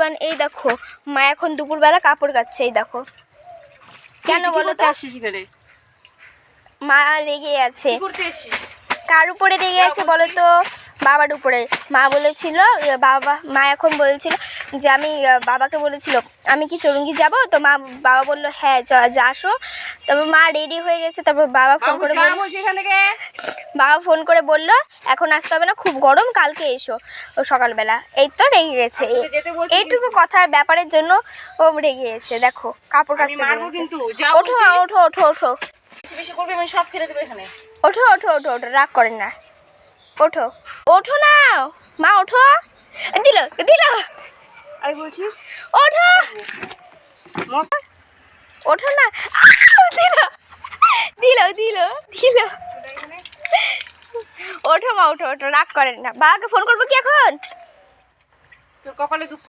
Everyone, এই দেখো মা এখন দুপুরবেলা কাপড় কাচ্ছে। এই দেখো কেন বলো তো? মা রেগে আছে। কার উপরে রেগে আছে বলো তো? বাবার উপরে। মা এখন বলছিল যে আমি বাবাকে বলেছিল আমি কি চরুঙ্গি যাব, তো বাবা বললো হ্যাঁ যা আসো। তারপর মা রেডি হয়ে গেছে। তারপর বাবা ফোন করে বললো এখন আসতে হবে না, খুব গরম, কালকে এসো সকালবেলা। এই তো রেগে গেছে, এইটুকু কথার ব্যাপারের জন্য ও রেগে গেছে। দেখো কাপড় কাচতে ওঠো ওঠো ওঠো ওঠো, ওঠো ওঠো ওঠো ওঠো, রাগ করেন না, ওঠো ওঠো না মা, ওঠো। দিল আমি বলছি ওঠো ওঠো না, দিল ওঠো মা, ওঠো ওঠো, রাগ করেন না। বাবাকে ফোন করবো কি এখন? তোর কপালে